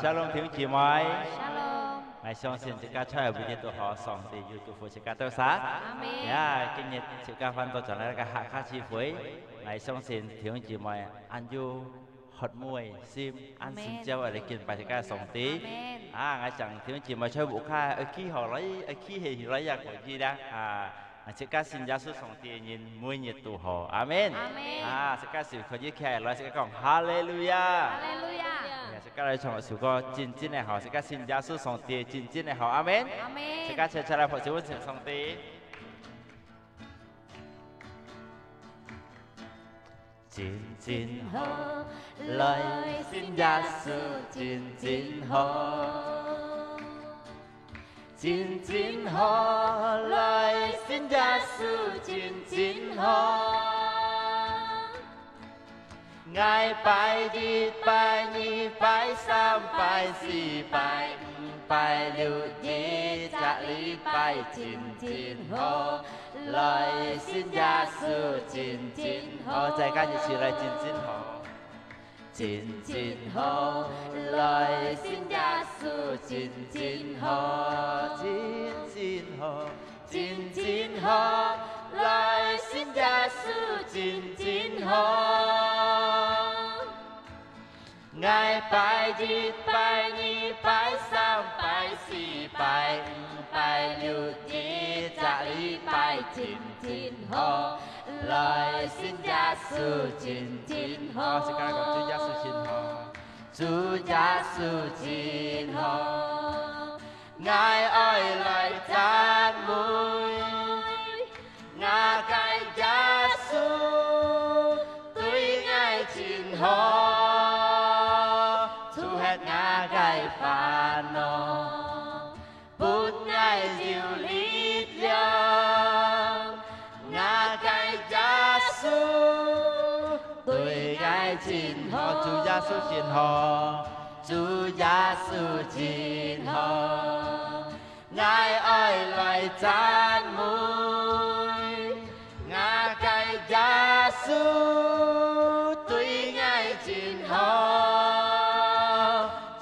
Shalom thiếu chị mới. Shalom. Ngài xong xin chị ca cho bây giờ tôi họ xong thì YouTube chị ca tôi sát. Amen. Ya, kinh nhật chị ca văn tôi chọn lại cái hạ khá chi phối. Ngài xong xin thiếu chị mới ăn du hot mùi sim ăn xin treo ở đây kiên bài chị ca xong tí. Ngài chẳng thiếu chị mới chơi bộ kha ở khi họ lấy ở khi thì lấy ra của gì đó. Chị ca xin giá số xong tí nhìn mùi nhiệt tù họ. Amen. Amen. Chị ca sự khó dễ khe nói chị ca còn Hallelujah. Hallelujah. Sẽ các lời chồng sự có chín này họ sẽ các xin giáo sư song tì chín này họ amen. Amen. Sẽ các sẽ trả lời phật sự song tì. Chín họ lời xin giáo sư chín họ. Chín họ lời xin giáo sư chín họ. Ngài bài đi bài nhì bài sam bài si bài bài liu di trả lý bài chín ho lời xin gia sư chín ho tại các những sự lời chín ho chín ho lời xin gia sư chín ho chín ho chín ho lời xin gia sư chín ho. Ngài bài đi bài nhì bài sam bài si bài bài liu di trả lý bài chín ho lời xin gia sư chín ho. Xin các con chú gia sư chín ho chú gia sư chín ho. Ngài ơi lời chan mùi ngài cái gia sư tuy ngài chín ho gai phàn nọ bút ngài diệu lý liang ngà gai gia sư tuổi gai chín họ chú gia sư chín họ chú gia sư chín họ. Ngài ơi loài chan mùi ngà gai gia sư tuổi ngài chín họ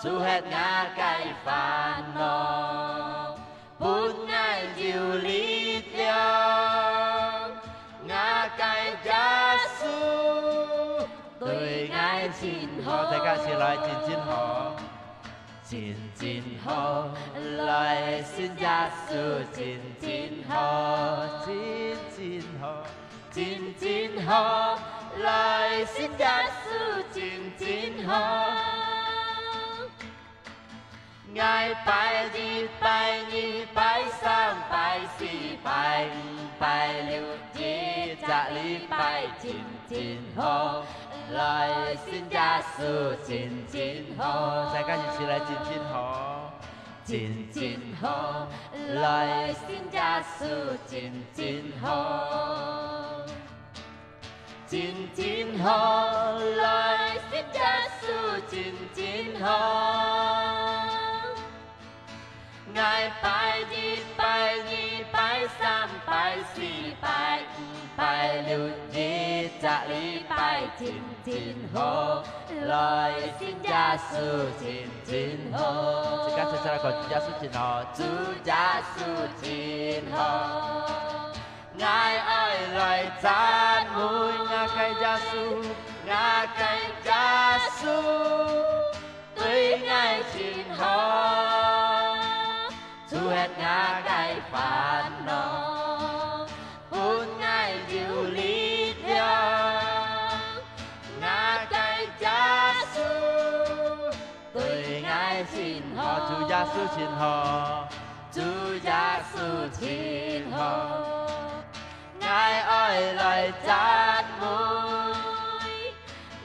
chú hết ngã cái phàn nọ bút ngài diệu lý liang ngã cái gia sư tuổi ngài chín họ. Thầy ca xin lời chín họ chín họ lời xin gia sư chín họ chín họ chín họ lời xin gia sư chín họ. Ngài bài đi bài nhì bài sam bài si bài bài liu di trả lý bài chín ho lời xin gia sư chín ho. Sai các những sự lời chín ho chín ho lời xin gia sư chín ho chín ho lời xin gia sư chín ho. Ngài bài đi bài nhì bài sam bài si bài bài liu di trả lý bài chín ho lời xin gia sư chín ho. Xin các cha còn gia sư chín ho chú gia sư chín ho. Ngài ơi lời chan mùi ngà cái gia sư ngà cái gia sư tuy ngài chín ho chú hết ngã cái phàn nọ bút ngài diệu lý liang ngã cái gia sư tuổi ngài chín ho chú gia sư chín ho chú gia sư chín ho. Ngài ơi lời chan mùi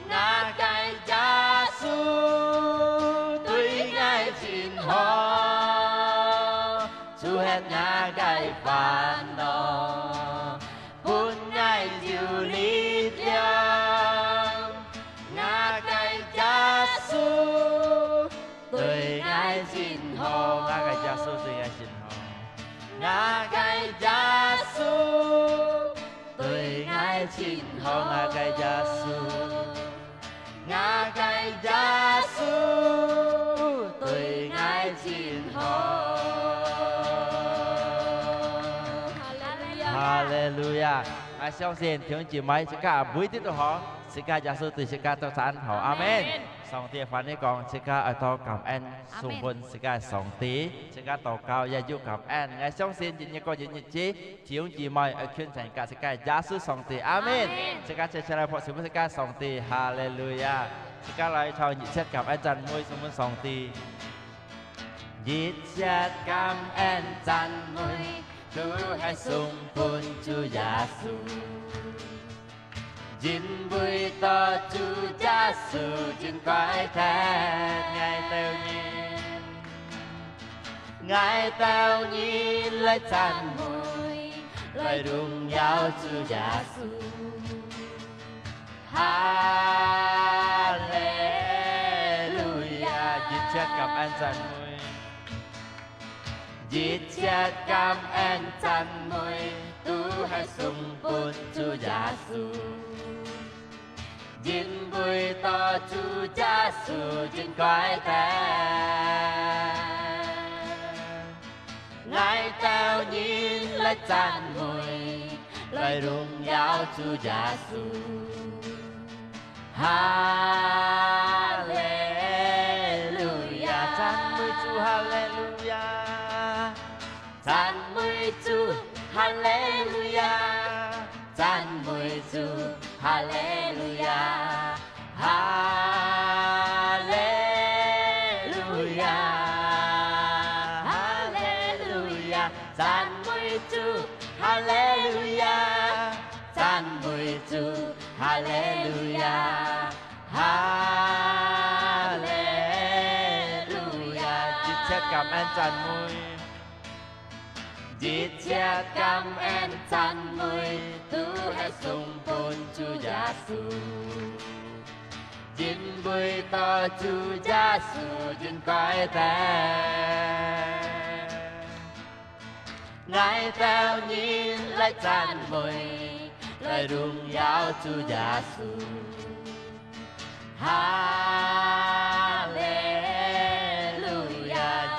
ngã cái gia sư tuy ngài chín ho chú hết ngã cái phàn nọ bút ngài diệu lý liang ngã cái gia sư tuổi ngài chín ho ngã cái gia sư tuổi ngài chín ho ngã cái gia sư tuổi ngài chín ho ngã cái gia sư ngã cái gia sư 呀！我相信弟兄姊妹，大家每天都好，大家耶穌對大家都讚好，阿門。上帝ฝันให้กอง大家愛禱感恩，送本大家上帝，大家禱告也要感恩。我相信今日個日子，弟兄姊妹愛勸大家大家耶穌上帝，阿門。大家接下來พอสมมุติ大家上帝，哈利路亞！大家來唱熱切感恩讚美送本上帝。熱切感恩讚美。Tuhan sumpun Chúa Giêsu, Jin vui to Chúa Giêsu, Jin quái thẹn Ngài tao nhìn lời 찬 mùi, lời rung nhau Chúa Giêsu. Hallelujah, Jin chết cảm ơn 찬 mùi. Diệt chết cảm ơn 찬 mùi Tuhan sumpun Chúa Giêsu, Jin vui to Chúa Giêsu, Jin quái thẹn Ngài tao nhìn lời 찬 mùi, lời rung nhau Chúa Giêsu. Hallelujah, 찬 mùi Chúa, Hallelujah. 찬 mùi Chúa, Hallelujah. 찬 mùi Chúa, Hallelujah. Hallelujah. Hallelujah. 찬 mùi Chúa, Hallelujah. 찬 mùi Chúa, Hallelujah. Hallelujah. Chít chết cảm ơn 찬 mùi. Diệt chết cảm ơn 찬 mùi Tuhan sumpun Chúa Giêsu, Jin vui to Chúa Giêsu, Jin quái thẹn Ngài theo nhìn lời 찬 mùi, lời rung nhau Chúa Giêsu. Hallelujah,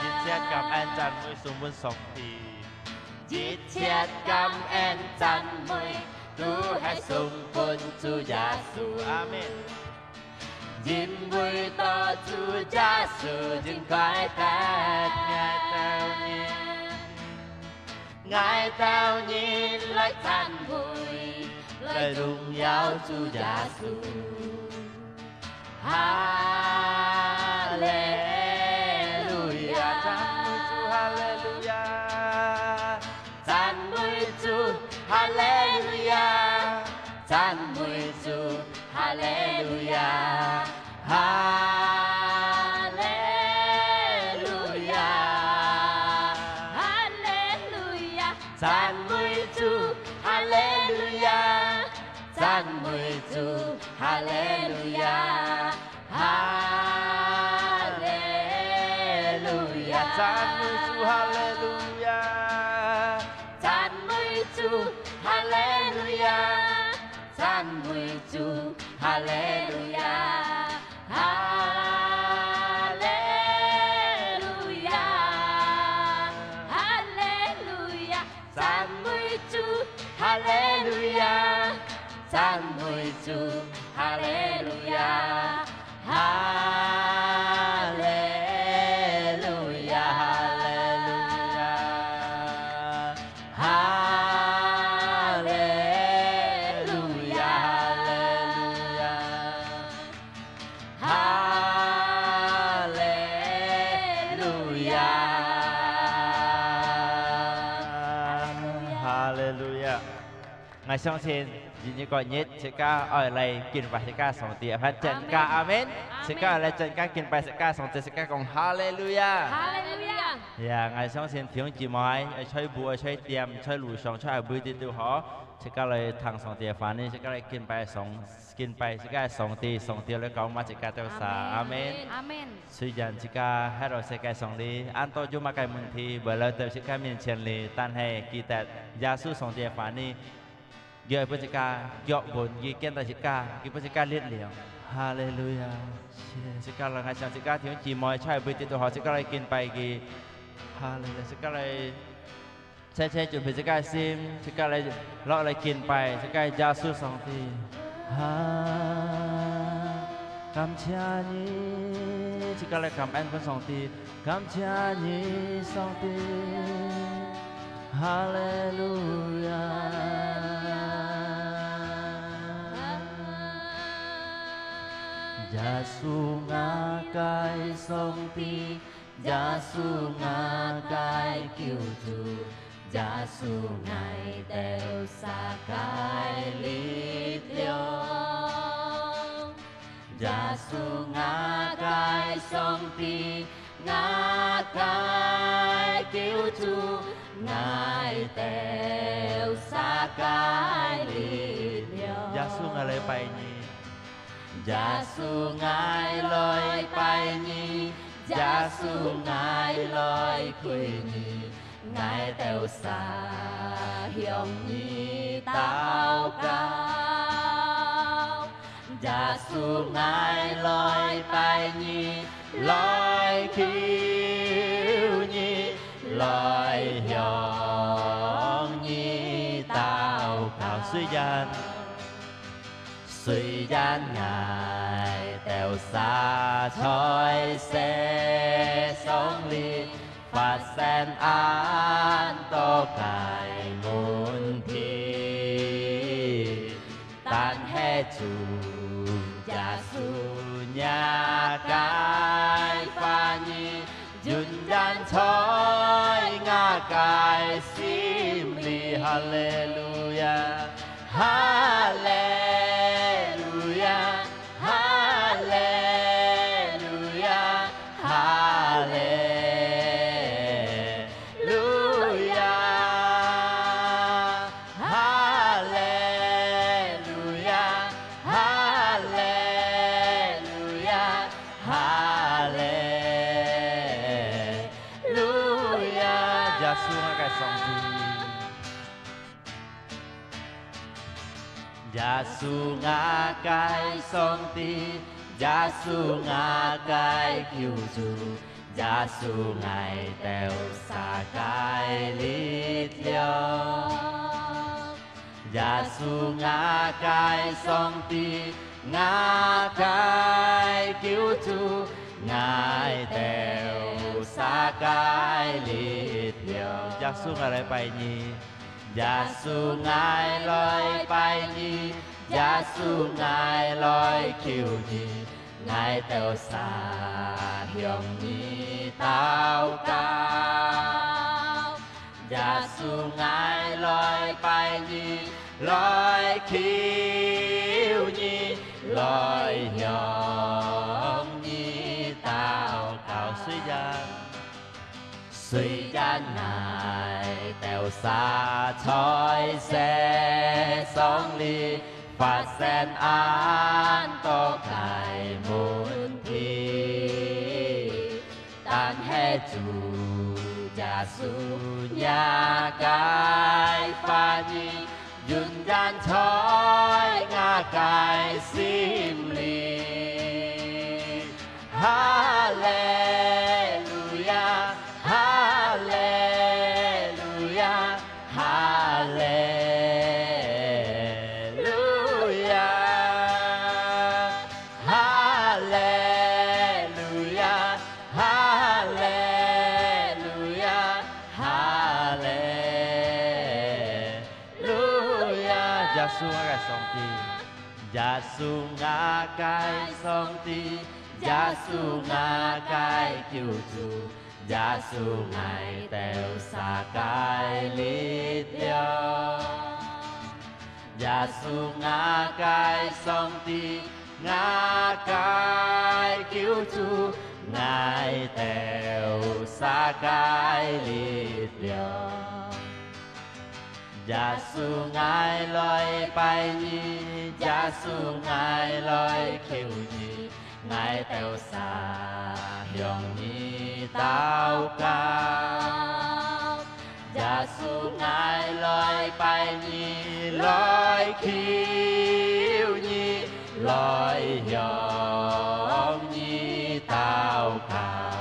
Jin chết cảm ơn 찬 mùi sumpun song thi. Diệt chết cảm ơn 찬 mùi Tuhan sumpun Chúa Giêsu, amen. Jin vui to Chúa Giêsu, Jin quái thẹn Ngài theo nhìn lời 찬 mùi, lời rung nhau Chúa Giêsu. Hallelujah, 찬 mùi Chúa, Hallelujah. 찬 mùi Chúa, Hallelujah. 찬 mùi Chúa, Hallelujah. Hallelujah. Hallelujah. 찬 mùi Chúa, Hallelujah. 찬 mùi Chúa, Hallelujah. Hallelujah. 찬 mùi Chúa, Hallelujah. 찬 mùi Chúa, Hallelujah. 찬 mùi Chúa, Hallelujah. Hallelujah. Hallelujah. 찬 mùi Chúa, Hallelujah. 찬 mùi Chúa, Hallelujah. Hallelujah. Hallelujah. Hallelujah. Hallelujah. Hallelujah. Ngài相信những con nhất sẽ ca ở lại kinh bài sẽ ca song tiệp hát chân ca amen sẽ ca ở lại chân ca kinh bài sẽ ca song tiệp sẽ ca cùng hallelujah Hallelujah. yeah ngài相信弟兄姊妹吹鼓吹掂吹路上吹每啲都好sẽ ca lại thằng song tiệp phản nên sẽ ca lại kinh bài sẽ ca song tiệp lại cầu mà sẽ ca theo sa amen Amen. suy dần sẽ ca hát rồi sẽ ca song đi an to chúng mà cái mừng thì bởi lời từ sẽ ca miền trên lì tan hè kỳ tệ gia sư song tiệp phản nên giờ bữa ca dọn buồn ghi khen tại ca ghi bữa ca liên liễu hallelujah ca là ngày sáng ca thiếu chỉ mọi trai bữa tiệc họ ca lại kiên bài ghi hallelujah ca lại che chuẩn bị cái sim cái lại lọ lạiกินไปcái gia su song ti ha cảm cha ni cái lại cảm ơn con song ti cảm cha ni song ti hallelujah gia su nga cái song ti gia su nga cái kiêu chu gia su ngài đều xa cái lý liêu gia su nga cái song ti nga cái kiêu chu ngài đều xa cái lý liêu gia su ngài lời bài nhi gia su ngài lời bài nhi gia su ngài lời quỳ nhi ngài đều xa hiểm nhi tao cao gia su ngài lời bài nhi lời khiêu nhi lời hiểm nhi tao cao suy gian ngài đều xa trôi xe sống ly phát sen an tô cài nguồn thi tan he chủ gia su nhà cái pha nhi dùn gian trôi ngã cái sim ly hallelujah hallelujah hallelujah hallelujah hallelujah hallelujah hallelujah gia su cái song ti gia su nga cái song ti gia su nga cái kiêu chu gia su ngài đều xa cái lý liêu gia su nga cái song ti nga cái kiêu chu ngài đều xa cái lý liêu gia su ngài lại bài nhi gia su ngài lời bài nhi gia su ngài lời kiêu nhi ngài đều xa hiểm nhi tao cao gia su ngài lời bài nhi lời kiêu nhi lời hiểm nhi tao cao suy gian ngài đều xa trôi xe sống ly phát sen an tô cài muôn thi tan he chủ gia su nhà cái pha nhi dùn gian trôi ngã cái sim ly hallelujah hallelujah hallelujah hallelujah hallelujah hallelujah gia su cái song ti gia su nga cái song ti gia su nga cái kiêu chu gia su ngài đều xa cái lý liêu gia su nga cái song ti nga cái kiêu chu ngài đều xa cái lý liêu gia su ngài lời bài nhi gia su ngài lời khiêu nhi ngài đều xa hiểm nhi tao cao gia su ngài lời bài nhi lời khiêu nhi lời hiểm nhi tao cao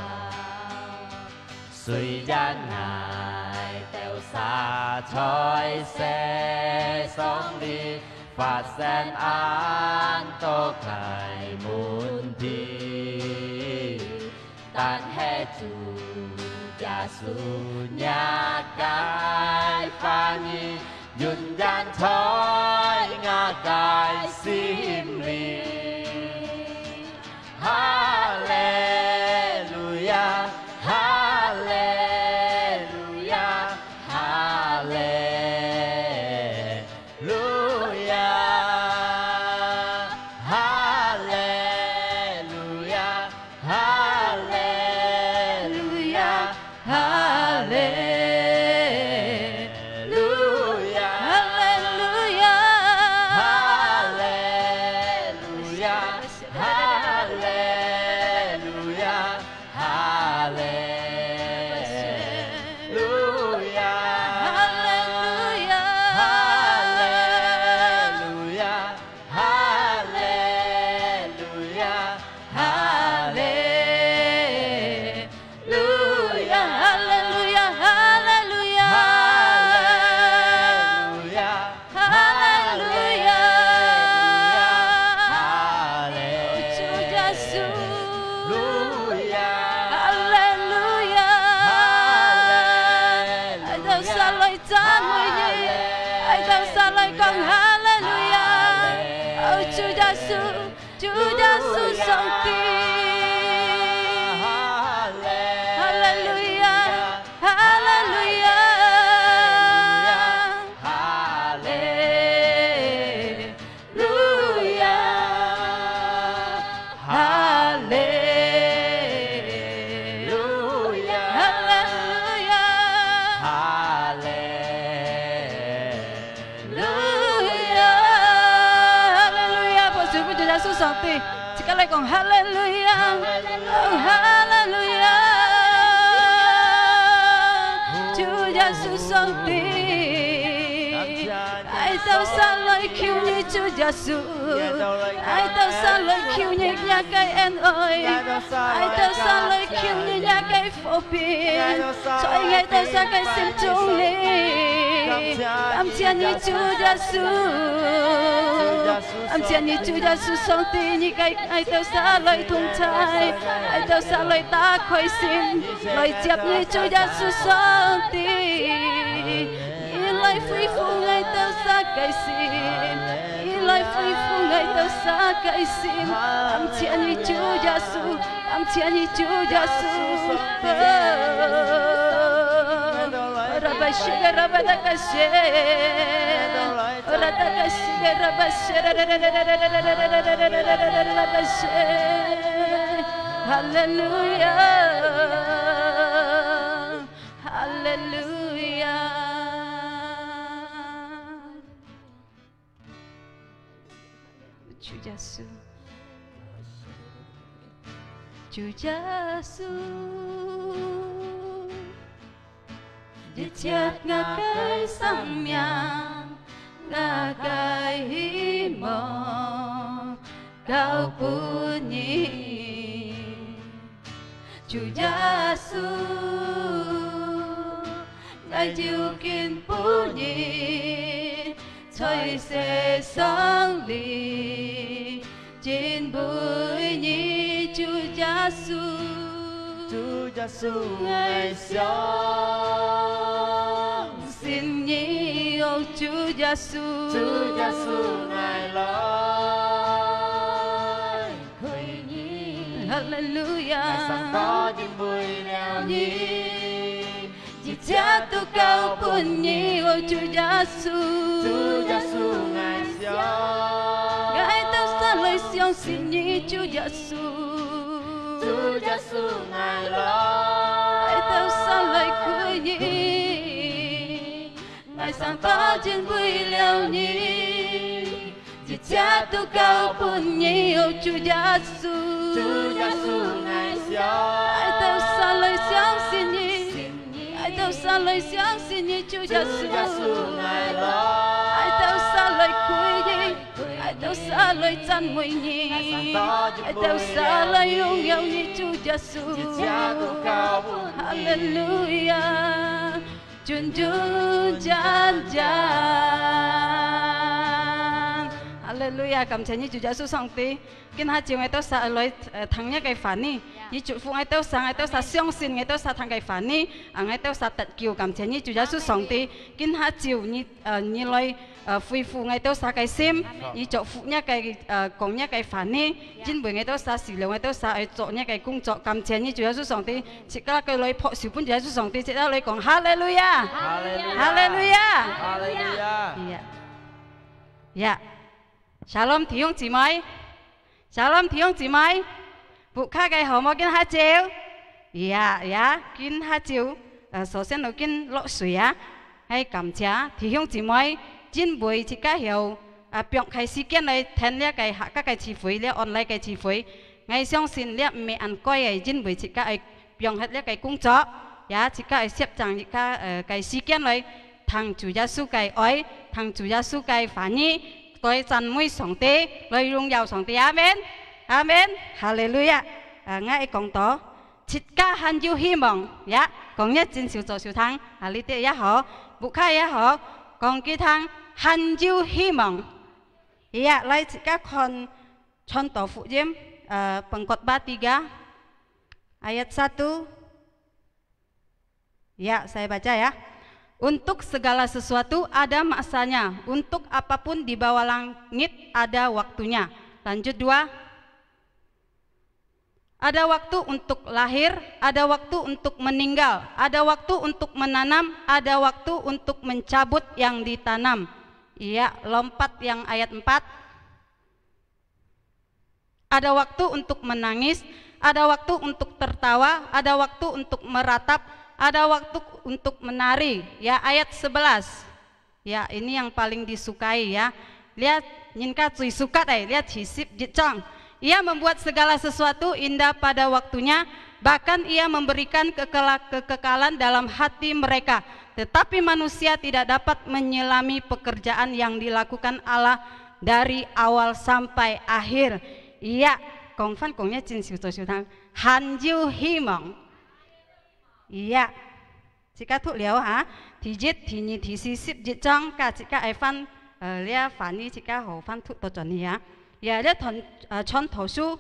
suy gian ngài đều xà chói xe sóng đi phát sen an tô khải muôn thi tan he chủ gia su nhà cái pha nhi yun gian thói ngã cái sim li Hallelujah Hallelujah Hallelujah Hallelujah Hallelujah Sekali kong haleluya, oh haleluya, Chúa Giêsu sống tin. Ai đâu xa lời kêu như Chúa Giêsu, ai đâu xa lời kêu như nhà cái em ơi, ai đâu xa lời kêu như nhà cái phổ biến, cho anh ai đâu xa cái xin trung lý. Cảm ơn như Chúa Giêsu, cảm ơn như Chúa Giêsu sống tin như cái ai đâu xa lời thùng thai, ai đâu xa lời ta khơi xin, lời chép như Chúa Giêsu sống tin. Lời phi phụ ai đâu xa cái xin, lời phi phụ ai đâu xa cái xin. Cảm ơn như Chúa Giêsu, cảm ơn như Chúa Giêsu. Rabashige rabadakashe Radakashige rabashe Rabashe Hallelujah Hallelujah Chúa Giêsu Chúa Giêsu Diệt ngã cái sang miang ngã cái hi mò cao puni Chúa Giêsu ngài chịu kiên puni thôi sẽ sang đi trên bụi nhị Chúa Giêsu Chúa Giêsu ngài sống xin nhị ông Chúa Giêsu ngài lối khơi nhị Hallelujah ngài sáng tỏ trên bụi leo nhị chỉ cha tu cao bùn nhị ông Chúa Giêsu ngài sống ngài tao xa lời sống xin nhị Chúa Giêsu ngài lối tao xa lời cười nhị ngài sáng tỏ trên bụi leo nhị chỉ cha tu cao bùn nhị ông Chúa Giêsu ngài sống tao xa lời sống xin nhị tao xa lời sống xin nhị Chúa Giêsu ngài lối tao xa lời cười nhị tao xa lời chân mùi nhị tao xa lời yêu nhau như Chúa Giêsu Hallelujah junjung janjan. Hallelujah, cảm ơn Chúa Giêsu song ti. Kinh hai chiều ngày tôi sa lối thằng nhé cái phản ni, như chụp phụ ngày tôi sa xiong xin ngày tôi sa thằng cái phản ni, ngày tôi sa tật kiều cảm ơn Chúa Giêsu song ti. Kinh hai chiều như lối phi phụ ngày tôi sa cái sim, như chụp phụ nhé cái công nhé cái phản ni, chính bởi ngày tôi sa xì liệu ngày tôi sa chỗ nhé cái công作cảm ơn Chúa Giêsu song ti. Chỉ có cái lối phật sự bún Chúa Giêsu song ti, chỉ có lối講Hallelujah, Hallelujah, Hallelujah. Yeah. Shalom弟兄姊妹 ，Shalom弟兄姊妹，福卡嘅好冇見下照，見下照，首先我見落水啊，係感謝弟兄姊妹，真會自家有別開時間嚟聽呢個客家嘅詞彙，呢 online 嘅詞彙，我相信呢未按規嘅真會自家係別喺呢個工作，也自家係攝贈自家嘅時間嚟聽主耶穌嘅愛，聽主耶穌嘅反應。tôi chân mũi sòng tê, lời rung giàu sòng tê, amen, amen, hallelujah. Ngay còn đó, chít ca han yêu hy vọng, ya, còn nhất chính siêu cho siêu thắng, lý tê ya họ, bục khai ya họ, còn kia thắng han yêu hy vọng, ya, lại chít ca con chọn tổ phụ diêm, pengkhotbah 3 ayat 1, ya, saya baca ya. Untuk segala sesuatu ada masanya, untuk apapun di bawah langit ada waktunya. Lanjut 2. Ada waktu untuk lahir, ada waktu untuk meninggal, ada waktu untuk menanam, ada waktu untuk mencabut yang ditanam. Iya, lompat yang ayat 4. Ada waktu untuk menangis, ada waktu untuk tertawa, ada waktu untuk meratap, ada waktu untuk menari, ya ayat 11. Ya, ini yang paling disukai ya. Lihat, Nyinka Cui suka deh, lihat hisip jicong. Ia membuat segala sesuatu indah pada waktunya, bahkan ia memberikan kekekalan dalam hati mereka. Tetapi manusia tidak dapat menyelami pekerjaan yang dilakukan Allah dari awal sampai akhir. Iya, Kong Fan Kongnya Jin Siu Zhou Siu Tang, Han Jiu Himong. Iya, jika thuộc liễu hả, thì giết thì nhị thì si ship giết trong cả jika ai fan lia phản đi jika hồ fan thuộc tổ chuẩn gì hả, giờ lia thon chọn thổ su,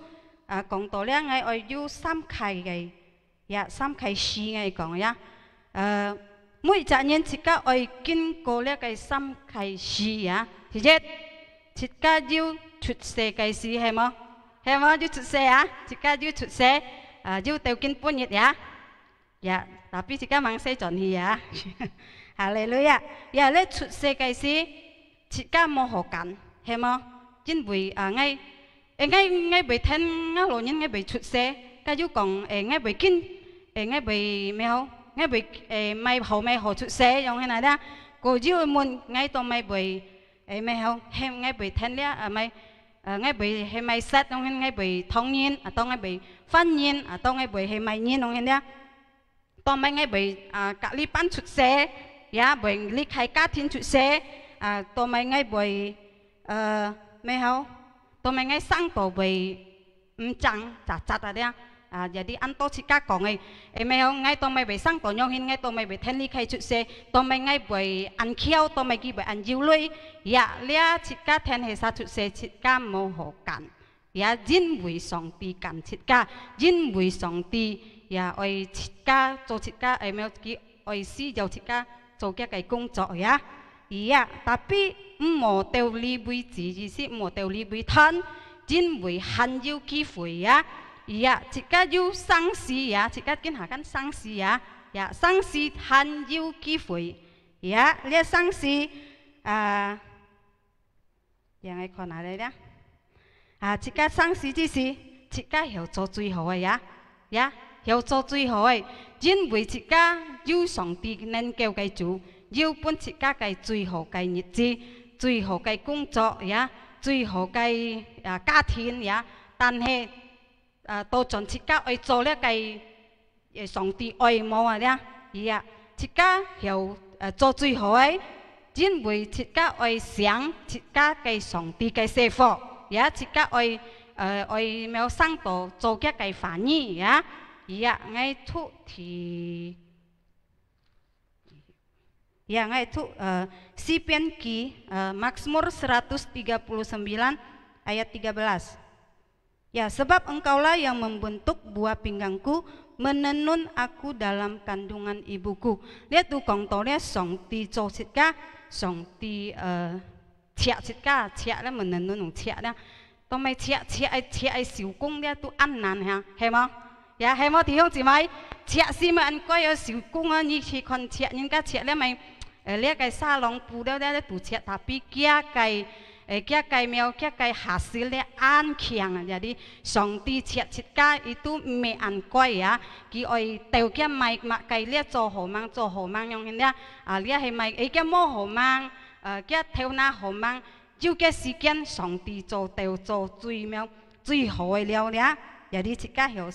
cộng tổ lia ngay ở yu sam khai cái, ya sam khai si ngay cộng ya, mỗi gia nhân jika ở kinh cô lia cái sam khai si ya, thì giết jika yu chut se cái si hay mà yu chut se ya, jika yu chut se, yu tiêu kinh pun nhiệt ya. Ya, tapi jika mangsa Johnny ya, haleluya. Ya, le chut se cái gì, jika mau hokan, hema, chính vì ngay bị thân ngay lộ nhân ngay bị chut se, cái chú còn ngay bị kinh, ngay bị mèo, ngay bị mày hậu chut se, giống thế này đó. Cô chú muốn ngay tao mày bị mèo, hem ngay bị thân lia, mày ngay bị hay mày sát, giống ngay bị thông nhiên, tao ngay bị phân nhiên, tao ngay bị hay mày nhiên, giống thế đó. Tao mấy ngày bị cả lý bán chụt xe, ya bởi lý khai cá thiên chụt xe, tao mấy ngày bởi mấy hao, tao mấy ngày sang tao bởi chẳng chặt ở đây, jadi ăn tao chỉ cá còn ngày, mấy hao ngày tao mấy bị sang tao nhau hin ngày tao mấy bị thiên lý khai chụt xe, tao mấy ngày bởi ăn khéo, tao mấy cái bởi ăn dưa lưỡi, ya lia chỉ cá thiên hệ sa chụt xe chỉ cá mồ hồ cạn, ya jin vui song ti cạn chỉ cá, jin vui song ti. Ya, oi chika, cho chika, emel ki, oi si jauh chika, cho cái công作ya. Iya, tapi mo teo li bui chỉ si mo teo li bui thân, jin bui han yu ki fui ya. Iya, chika yu sang si ya, chika kin hakan sang si ya. Ya, sang si han yu ki fui. Ya, lihat sang si, yang ai còn ở đây đó. Chika sang si chỉ si, chika hiểu cho最好嘅ya, ya. Hiểu cho最好嘅，因為自家要上帝能夠嘅主，要本自家嘅最好嘅日子，最好嘅工作呀，最好嘅家庭呀，但係到盡自家去做呢個上帝愛慕啊咧，自家要做最好嘅，因為自家愛想自家嘅上帝嘅師傅，也自家愛冇生到做一個反應呀。Iya, ngay thu thì Ya, itu Sipian Ki Mazmur 139 ayat 13. Ya, sebab engkaulah yang membentuk buah pinggangku, menenun aku dalam kandungan ibuku. Lihat tuh kong tolnya song ti cho sitka, song ti chiak sitka, chiak lah menenun chiak lah. Tomai chiak ai siu cung dia tu an nan ha, hay không? Ya, hay không thì không chỉ mấy chiak si mà ăn coi ở siu cung á, như khi còn chiak những cái chiak là mày lihat cái sa long pu đó dia tu chiak tapi kia kai hasilnya an kiang. Jadi songti cita itu me an koi ya ki oi teu kia mai mak kai lihat cho ho mang yang ini lihat hai mai kia mo ho mang kia teu na ho mang jiu kia sikian songti cho teu cho cui hoi liao ya. Jadi cita hiểu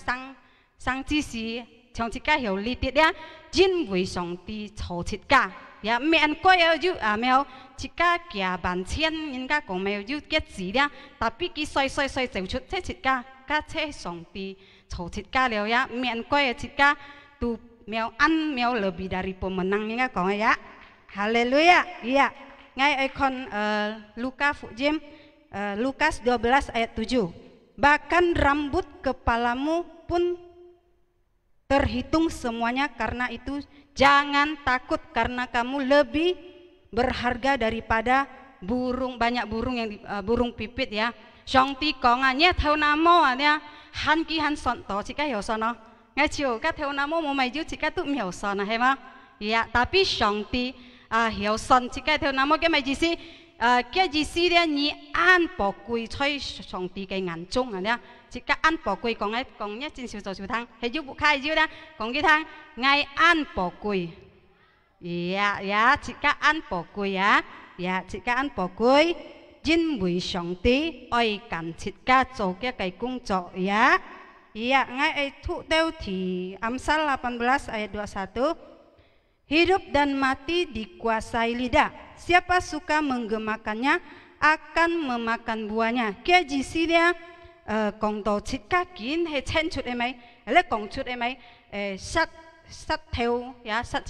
sang chi si trong cita hiểu li tiết ya jin với songti cho cita ya me an koi ju mèo cika kia bản thiên nhân ca cũng mèo ju kết gì đó tapi ki soi chịu chút thế cika ca thế song ti chầu cika liao ya me an koi cika tu mèo ăn mèo lebih dari pemenang nhân ca cũng ya haleluya iya ngay ikon Luka Fujim Lukas 12 ayat 7 bahkan rambut kepalamu pun terhitung semuanya, karena itu jangan takut karena kamu lebih berharga daripada banyak burung yang burung pipit ya. Songti kongannya theo namo ya han ki han son to chika hiểu sao nó ngay chiều các theo namo mo mai ju chika tu hiểu sao na hay không? Ya tapi songti hiểu son chika theo namo cái mai gì si cái gì si dia ni an bỏ quỳ chơi songti cái ngàn chung à nha. Chỉ các ăn bỏ quỳ còn nhé trên siêu thang hay giúp khai dưới đó còn cái thang ngay ăn bỏ quỳ ya chỉ các ăn bỏ quỳ ya chỉ các ăn bỏ quỳ jin với song tí oi cảm chỉ các cho cái công cho ya ngay thu teo thì Amsal 18 ayat 21 hidup dan mati dikuasai lidah, siapa suka menggemakannya akan memakan buahnya. Kia jisi dia còn đồ chít cá kín hay chen chút em ấy, lấy còn chút em ấy sắt theo, ya sắt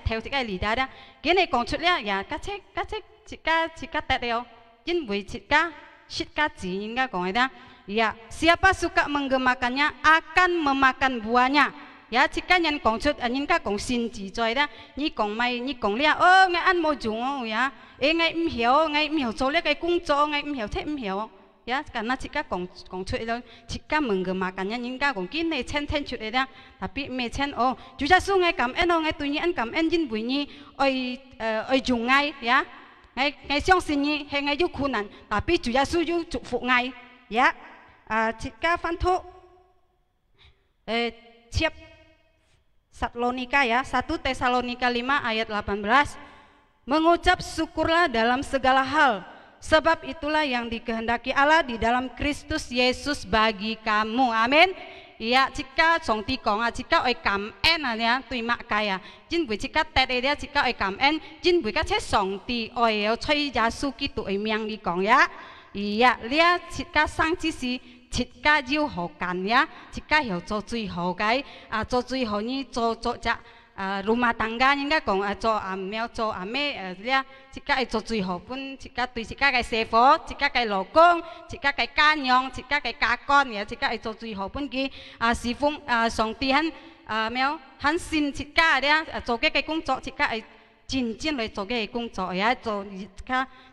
theo chỉ cái lì đá đó, cái này còn chút đấy, ya cá chết chỉ cá tẹt đeo, chính vì chít cá gì những cái còn đó, ya siapa suka menggemakannya akan memakan buahnya. Ya jika nhân còn chút những cái còn xin chỉ rồi đó, như còn mày như còn lia, ngay ăn mồi dùng ya, ngay im hiểu cho lấy cái công cho ngay im hiểu thế im hiểu. Ya karena jika kong chút itu jika menggemakannya những cái kong kini chen chút itu tapi me chen Chúa Giêsu ngay cảm ơn ngay tụi nhỉ ăn cảm ơn chính vì nhỉ oi dùng ngay ya ngay相信nhỉ hay ngay yêu nạn tapi Chúa Giêsu yêu chúc phúc ngay ya jika fanto siap Salonika ya 1 Tesalonika 5 ayat 18 mengucap syukurlah dalam segala hal, sebab itulah yang dikehendaki Allah di dalam Kristus Yesus bagi kamu. Amin. Ya, jika songti kong jika oi cảm ơn ya tùy mạ kaya. Chính vì jika tết dia jika oi cảm ơn, chính vì các chế songti oi chơi Giêsu Kitô oi miang đi kong ya. Ya, lia jika sang chi si jika yêu hồ can ya, jika hiểu cho duy hồ cái cho duy hồ như cho ja rumah tangga những cái còn cho mèo cho mẹ lia jika cho duy hồ pun jika tùy jika cái xe phó jika cái lô công jika cái cá nhong jika cái cá con ya jika cho duy hồ pun ki si phong song ti han mèo han xin jika dia cho cái công作jika chính来做cái工作呀做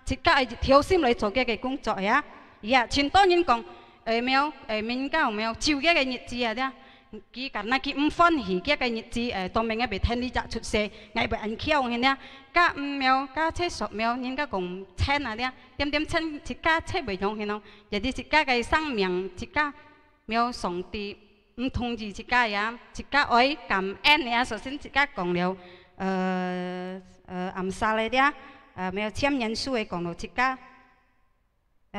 jika thiếu心来做cái工作呀ya chính多人講mèo mình mèo chiều cái nhật gì à kia karena kia phân hỉ cái nhật gì tụi mình bị thân đi chặt chút xe ngày bị ăn khéo như thế các mèo các chế sọt mèo những cái cùng chen à đấy điểm chen chỉ các chế bị nhong thế nào jadi chỉ các cái sang miệng chỉ các mèo sống thì thông gì chỉ các ya chỉ các ơi cảm ơn ya首先chỉ các còn liệu Amsal này đấy mèo chiếm nhân số ấy còn liệu chỉ các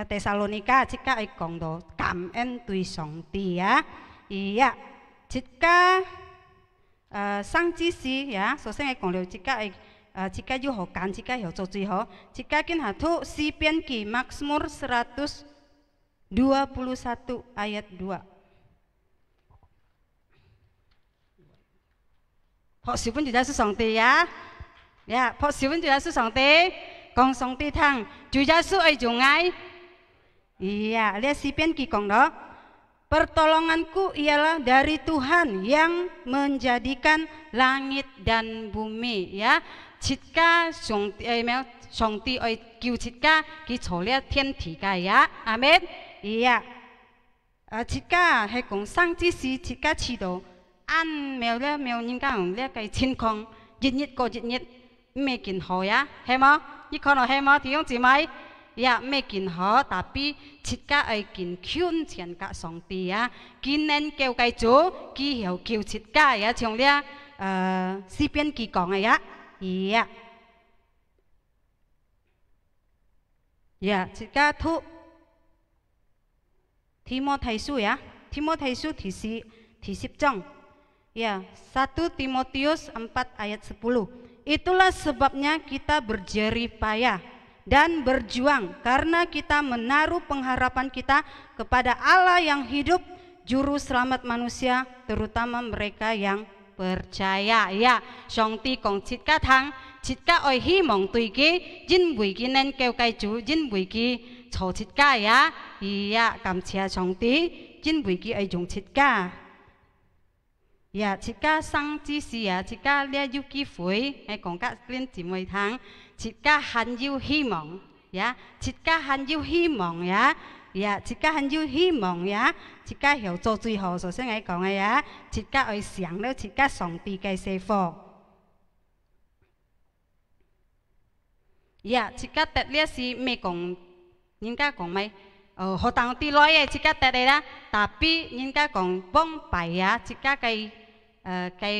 Tesalonika jika ai kong do cảm ơn tùy song ti ya iya jika sang chi si ya so sang ai kong liu jika yu ho kan jika hiểu cho duy ho jika kin ha thu Sipian Ki Mazmur 121 ayat 2 họ sử dụng Chúa Giêsu song ti ya 呀，朴小文主耶穌上帝，講上帝聽，主耶穌愛用愛。Iya, lihat Sipian Kikong loh. Pertolonganku ialah dari Tuhan yang menjadikan langit dan bumi. Ya, Chitka Songti oi cứu Chitka ki cholia thiên thị cái ya. Amen. Iya. Chitka hay cũng sang chi si Chitka chỉ đồ ăn mèo những cái lihat cái thiên không nhiệt có nhiệt mê kinh hồ ya. Hay mà? Như con nói hay mà thì không chỉ mấy. Ya, mê kinh họ, tapi Chitka ai kinh khuyên tiền cả song ti ya, kinh nên kêu cái chỗ, kí hiểu kêu Chitka ya, trong lia Sipian Kikong ya, ya, ya Chitka thu Timotheus ya, Timotheus di 10 章, ya 1 Timotius 4 ayat 10. Itulah sebabnya kita berjerih payah dan berjuang karena kita menaruh pengharapan kita kepada Allah yang hidup, juru selamat manusia, terutama mereka yang percaya. Ya, Song Ti Kong Chitka thang, Chitka oi hy vọng tùy ki, jin bùi ki nên kêu cai chủ, jin bùi ki cho Chitka ya. Ya, cảm ơn Song Ti, jin bùi ki oi dùng Chitka. Ya, Chitka sang chi si ya, Chitka lia yu ki phối, hay còn các liên chỉ mười tháng. Chitka han yêu hy vọng, ya. Chitka han yêu hy vọng, ya. Ya, Chitka han yêu hy vọng, ya. Chitka hiểu cho最後首先係講嘅呀。Chitka ơi想到Chitka上帝嘅師傅。Ya, Chitka tết lia si mấy講，人家講咩？學堂啲來嘅Chitka tết嚟啦，tapi人家講幫拜呀，Chitka cái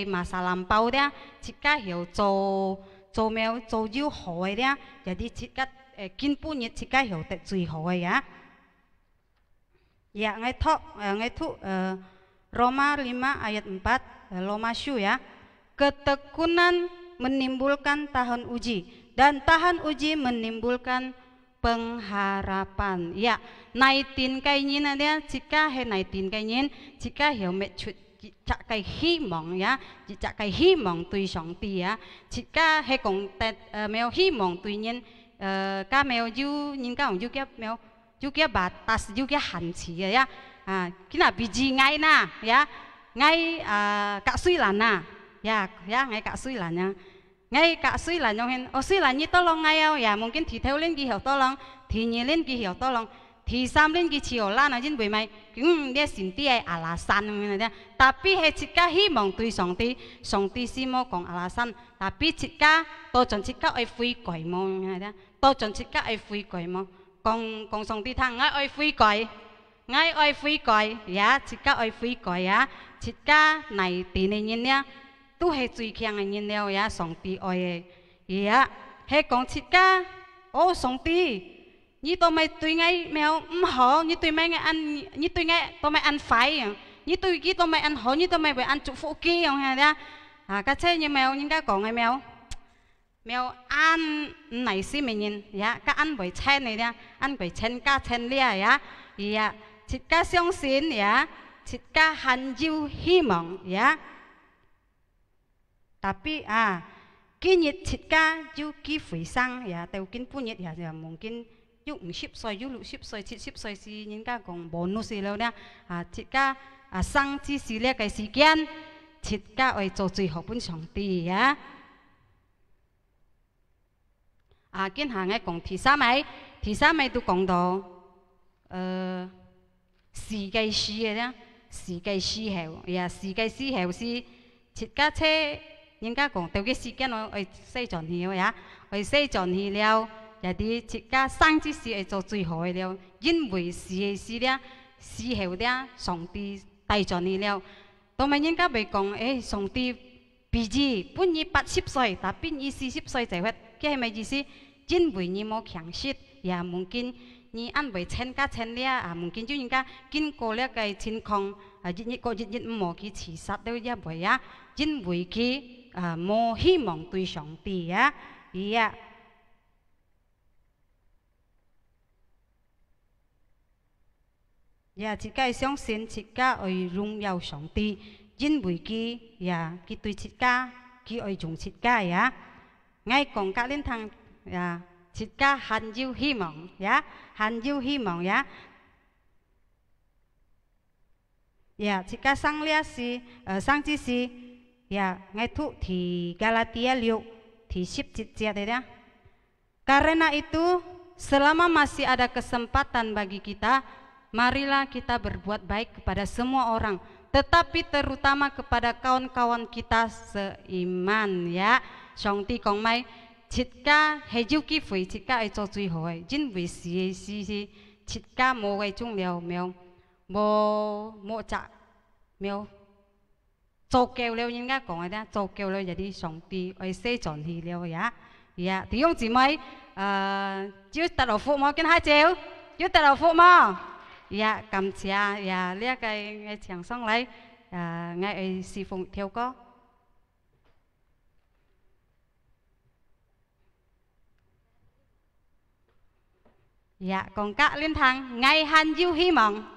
masa lampau dia, Chitka hiểu做咩做要好嘅咧，有啲Chitka根本嘅Chitka hiểu得最好嘅呀。Ya, ngaitu Roma 5 ayat 4, Roma Shu ya. Ketekunan menimbulkan tahan uji dan tahan uji menimbulkan pengharapan. Ya, naitin cái nhìn này Chitka hay naitin cái nhìn, Chitka hiểu mẹ chút chắc cái hy vọng ya, chắc cái hy vọng tùy Song Ti ya. Chitka hay còn mèo hy vọng tùy nhiên, cá mèo du nhìn cá du kia mèo du kia bà tas du kia hành chỉ ya, cái nào bị gì ngay na ya, ngay cả suy là na, ya ngay cả suy là nha, ngay cả suy là nhau hen, suy là như to long ngay ya, mungkin thì theo lên kỳ hiểu to long, thì nhớ lên kỳ hiểu to long. Thì sam lên cái chiều la nói trên bề mày, dia xin ti ai alasan này dia. Tapi he Chitka hy vọng tùy Song Ti si mo kong alasan. Tapi Chitka to chọn Chitka ai phui cõi mo này dia. To chọn Chitka ai phui cõi mo. Kong Song Ti thang ngay ai phui cõi, ya Chitka ai phui cõi ya. Chitka này tí này nhìn nha, tu he chui khiang này nhìn neo ya Song Ti ai, ya he kong Chitka, Song Ti. Như tôi mày tùy ngay mèo hổ, như tùy mày ăn, như tùy ngay tôi mày ăn phải, như tùy kia tôi mày ăn hổ, như tôi mày phải ăn chục phụ kia không hả đó? Cái thế như mèo những cái còn ngay mèo ăn này xí mình nhìn, ya cái ăn bởi chen này đó, ăn bởi chen cá chen lia ya, ya Chitka相信ya, Chitka han yêu hy vọng ya, tapi cái nhiệt Chitka yêu cái phơi sang ya, theo kinh phu nhiệt ya mungkin yu 50 歲、yu 60歲、70歲是人家講 bonus 了咧，Chitka生之時呢個時間，Chitka為做最後本上帝呀。今下嘅講第三位都講到時計師嘅咧，時計師後，呀時計師後是Chitka車，人家講到嘅時間我4轉去呀，我4轉去了。有啲Chitka生之時係做最好嘅了，因為時咧，時候咧，上帝帶咗你了。同埋人家咪講，上帝比你本你80歲，但變你40歲就會，佢係咪意思？因為你冇強勢，也mungkin你安慰親家親咧mungkin就人家經過呢個情況，日唔冇佢自殺都一回啊，因為佢冇希望對上帝呀，呀Chitka相信Chitka愛榮耀上帝，因為佢對Chitka，佢愛用Chitka呀。ngay còn cả lên thằng chỉ cả hàn yêu hy vọng hàn yêu hy vọng chỉ cả sang lia si sang chi si ngay thu thì Galatia liu thì ship cicit ya. Karena itu selama masih ada kesempatan bagi kita, marilah kita berbuat baik kepada semua orang, tetapi terutama kepada kawan-kawan kita seiman ya. Song ti kong mai chit ca hay du ki phui chit ca ai cho chui hoi jin vì si chit ca mo gai chung liao mèo mo cha mèo cho kêu liao nhưng nghe講嘅cho kêu liao jadi song ti ai say chọn hi liao ya thì ông chỉ mai chú ta đầu phụ mà cái hai chiều chú ta đầu phụ mà cảm chia liếc cái ngay chẳng xong lấy ngay si phụng theo có còn cả liên thang ngày hàn du hy vọng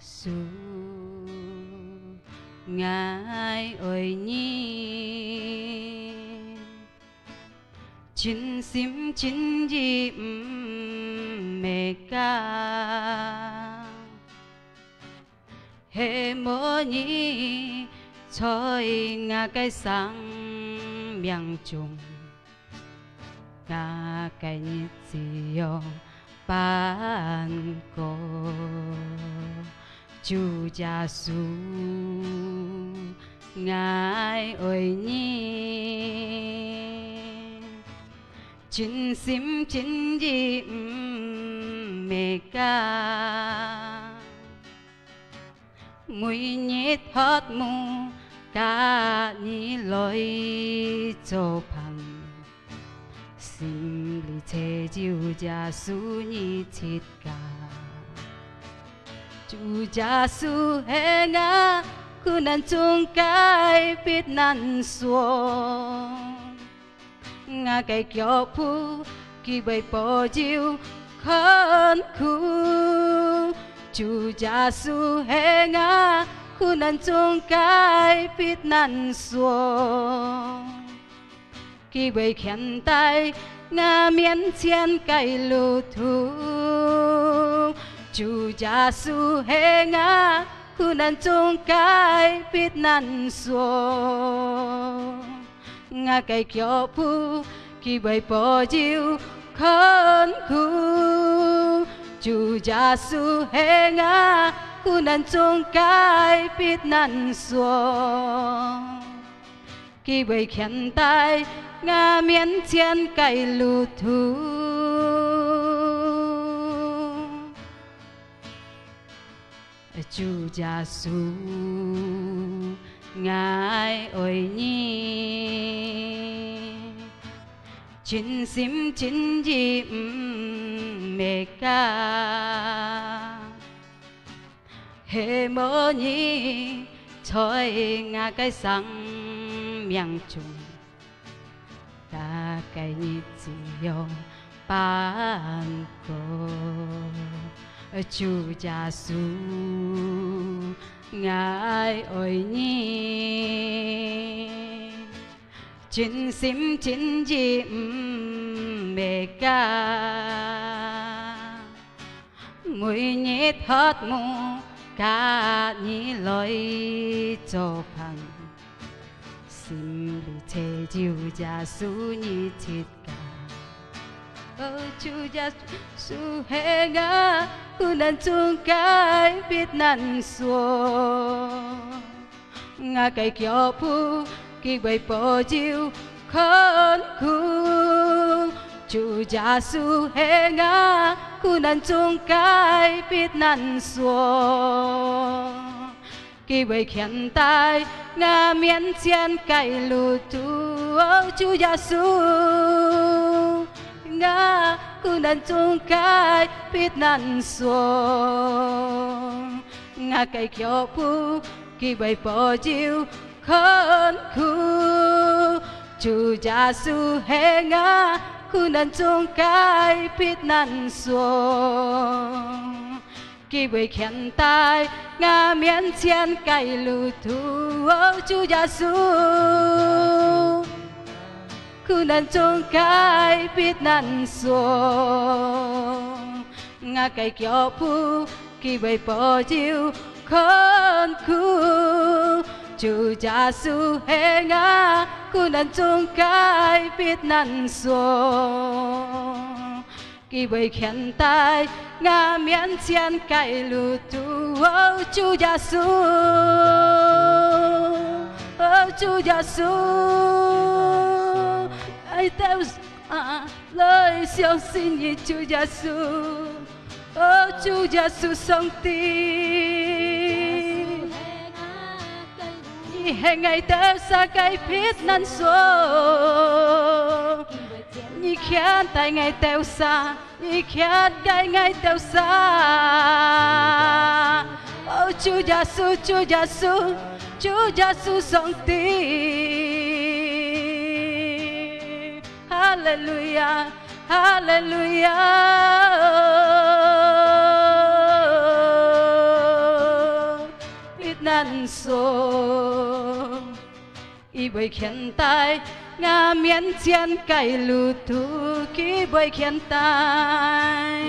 Giêsu Ngài ơi nhìn 진심 진지 메가 해머니 저희 ngài sang miang chung ngài nhị ziyo ban ko Chúa Giêsu ngài ơi nhìn 진심 진지 메가 mỗi nhét hết mu cả ni lối cho bằng xin lý chế Chúa Giêsu ni chết cả Chúa Giêsu hẹn ngã cứ nan chung cái biết nan xuống ngã cái kiểu phu kỳ bày bỏ chiều khấn khu Chúa Giêsu hẹn ngã cứ nan chung cái biết nan xuống kỳ bày khen tay ngã miễn chiến cái lù thu Chúa Giêsu hẹn ngã cứ nan chung cái biết nan xuống ngã cái kiểu phu kỳ bày bỏ chiều khấn khu Chúa Giêsu hẹn ngã cứ nan chung cái biết nan xuống kỳ bày khen tay ngã miễn chiến cái lù thu Chúa Giêsu ngài ơi nhìn 진심 진지 메가 해머니 저희 ngài sang miang chung ngài nhị ziyo ban ko Chúa Giêsu ngài ơi nhìn 진심 진지 메가 mỗi nhét hết mu cả ni lối cho bằng xin lý chế Chúa Giêsu ni chết cả Chúa Giêsu hẹn ngã cứ nan chung cái biết nan xuống ngã cái kiểu phu kỳ bày bỏ chiều khấn khu Chúa Giêsu hẹn ngã cứ nan chung cái biết nan xuống kỳ bày khen tay ngã miễn chiến cái lù thu Chúa Giêsu ngã cứ nan chung cái biết nan xuống ngã cây kiều pu kỳ bày bỏ chiều khôn khu Chúa Giêsu hệ ngã khu nan chung cái biết nan xuống kỳ bày khen tai ngã miễn chiến cái lù thu Chúa Giêsu khu nan chung cái biết nan xuống ngã cây kiều pu kỳ bày bỏ chiều khôn khu Chúa Giêsu hệ ngã khu nan chung cái biết nan xuống kỳ bày khen tai ngã miễn chiến cái lù tu Chúa Giêsu Chúa Giêsu ai theo lời siêu sinh như Chúa Giêsu Chúa Giêsu sống tin hệ ngày theo xa cái biết nan xuống như khen tại ngày theo xa như khen cái ngày theo xa Chúa Giêsu Chúa Giêsu Chúa Giêsu sống tin Hallelujah Hallelujah biết nan xuống y bởi khen tai ngã miễn chiến cái lù thu kỳ bởi khen tai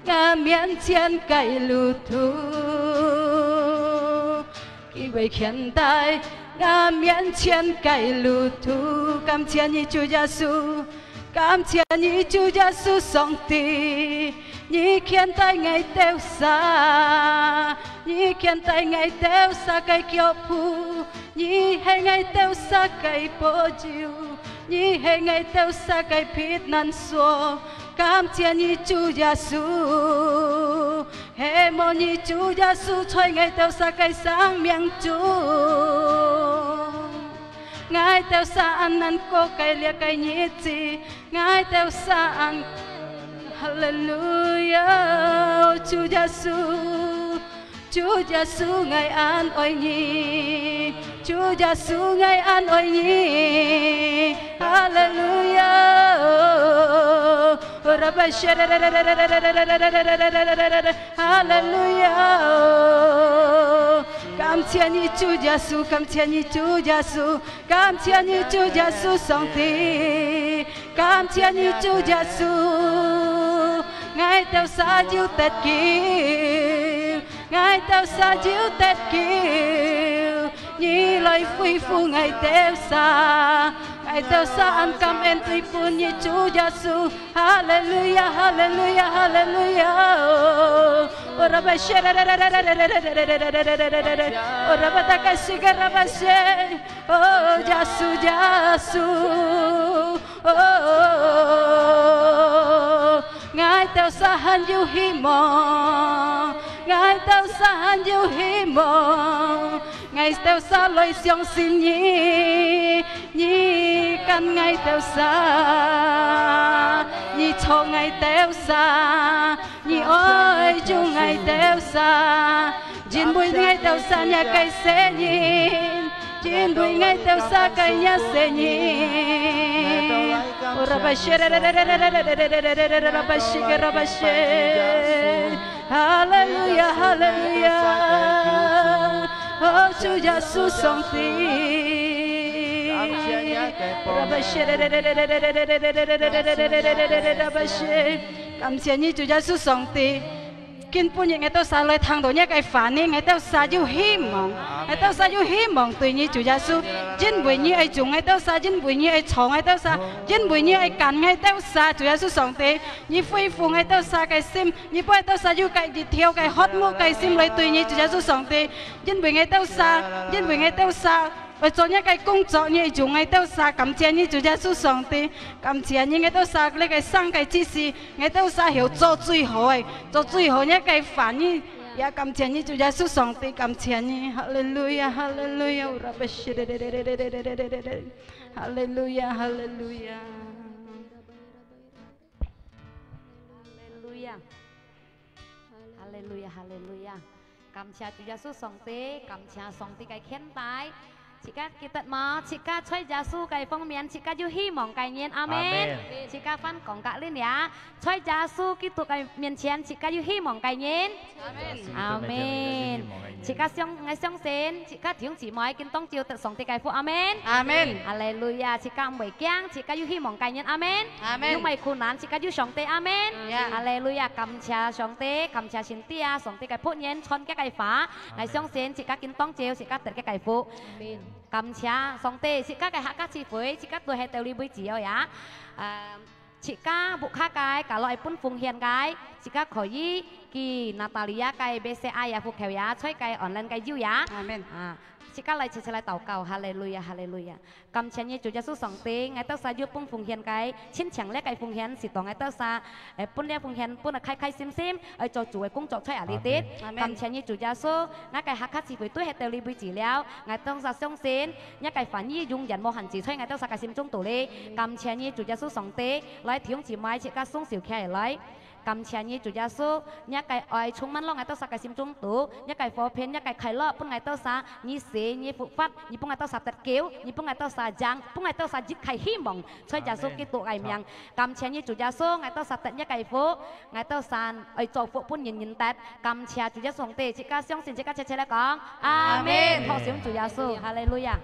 ngã miễn chiến cái lù thu kỳ bởi khen tai ngã miễn chiến cái lù thu cảm ơn như Chúa Giêsu cảm ơn như Chúa Giêsu sống tì như khen tai ngày theo xa như khen tai ngày theo xa cái kiều pu như hệ ngày theo xa cái bỏ chiều như hệ ngày theo xa cái biết nan số cảm ơn như Chúa Giêsu hệ mong như Chúa Giêsu thôi ngày theo xa cái sáng miệng Chúa ngài theo xa anh ăn cô cái lia cái nhị chi ngài theo xa anh Hallelujah Chúa Giêsu Chúa Giêsu ngài an ôi nhi Chúa Giêsu ngài an ôi nhi Hallelujah Hallelujah cảm ơn như Chúa Giêsu cảm ơn như Chúa Giêsu cảm ơn như Chúa Giêsu sống tì cảm ơn như Chúa Giêsu ngài theo xa diệu tết kiều ngài theo xa diệu tết kiều như lời phi phu ngài theo xa anh cảm ơn tùy phun như Chúa Giêsu Hallelujah Hallelujah Hallelujah ora bashe ora bataka sigara bashe oh Giêsu Giêsu ngài theo xa han yêu hy vọng ngài theo xa han yêu hy vọng ngài theo xa lời siêu xin nhí căn ngài theo xa nhí cho ngài theo xa nhí ôi chú ngài theo xa jin bùi ngài theo xa nhà cây sẽ nhìn jin bùi ngài theo xa cây nhà sẽ nhìn Hallelujah Hallelujah oh Chúa Giêsu sống tì cảm ơn như Chúa Giêsu sống tì kinh phu những ngày tôi xa lời thằng đồ nhé cái phản đi ngày tôi xa yêu hy vọng ngày tôi xa yêu hy vọng tùy như Chúa Giêsu chính bởi như ai chúng ngày tôi xa chính bởi như ai chọn ngày tôi xa chính bởi như ai cản ngày tôi xa Chúa Giêsu sống tì như phi phụ ngày tôi xa cái sim như bởi tôi xa yêu cái đi theo cái hot move cái sim lấy tùy như Chúa Giêsu sống tì chính bởi ngày tôi xa chính bởi ngày tôi xa ở chỗ những cái công作như chúng ngày tôi xa cảm ơn như Chúa Giêsu sống tì cảm ơn như ngày tôi xa lấy cái sang cái chỉ示ngày tôi xa hiểu做最好những cái phản như ya cảm ơn như Chúa Giêsu sống tì cảm ơn như Hallelujah Hallelujah Hallelujah Hallelujah 哈利路亞，哈利路亞，感謝主耶穌上帝，感謝上帝嘅恩待。chỉ các kita mau chỉ các chơi giáo sư cái phong miền chỉ các yêu hy vọng cái nhiên amen chỉ các fan còn cả lên ya chơi giáo sư cái tụ cái miền chiến chỉ các yêu hy vọng cái nhiên amen chỉ các ngày song sen chỉ các tiếng chỉ mới kinh tông chiều tự sống thì cái phụ amen hallelujah chỉ các buổi kiang chỉ các yêu hy vọng cái nhiên amen nhưng mày khôn nạn chỉ các yêu sống thì amen hallelujah cảm謝上帝cảm謝神帝啊上帝cái phụ nhiên chọn cái phá ngày song sen chỉ các kinh tông chiều chỉ các tự cái phụ cảm謝上帝是家嘅客家師傅，是家對係道理杯子哦呀，是家บุคcái cả loại bún phùng hiện cái，是家可以記娜塔莉亞cái BCI呀，副橋呀，吹cái online cái yêu呀，amen啊。chỉ các lại chỉ lại祷告，hallelujah hallelujah，感謝主耶穌上帝，我哋晒要幫奉獻cái，千強咧cái奉獻是當我哋晒，搬咧奉獻搬啊開開心心，去做主嘅工作出嚟呢啲，感謝主耶穌，我嘅客家智慧都係對你俾治療，我哋晒相信，一個凡意用人無限自吹，我哋晒嘅心中道理，感謝主耶穌上帝，來聽住買切家送小企嚟。感謝你主耶穌，一個愛充滿了我哋撒嘅心中度，一個和平，一個快樂，幫我哋撒你死你復活，你幫我哋撒得救，你幫我哋撒獎，幫我哋撒一切希望，所以耶穌基督嘅名，感謝你主耶穌，我哋撒得一個福，我哋撒愛祝福本人人得，感謝主耶穌上帝，即刻相信，即刻切切嚟講，阿門，學上主耶穌，哈利路亞。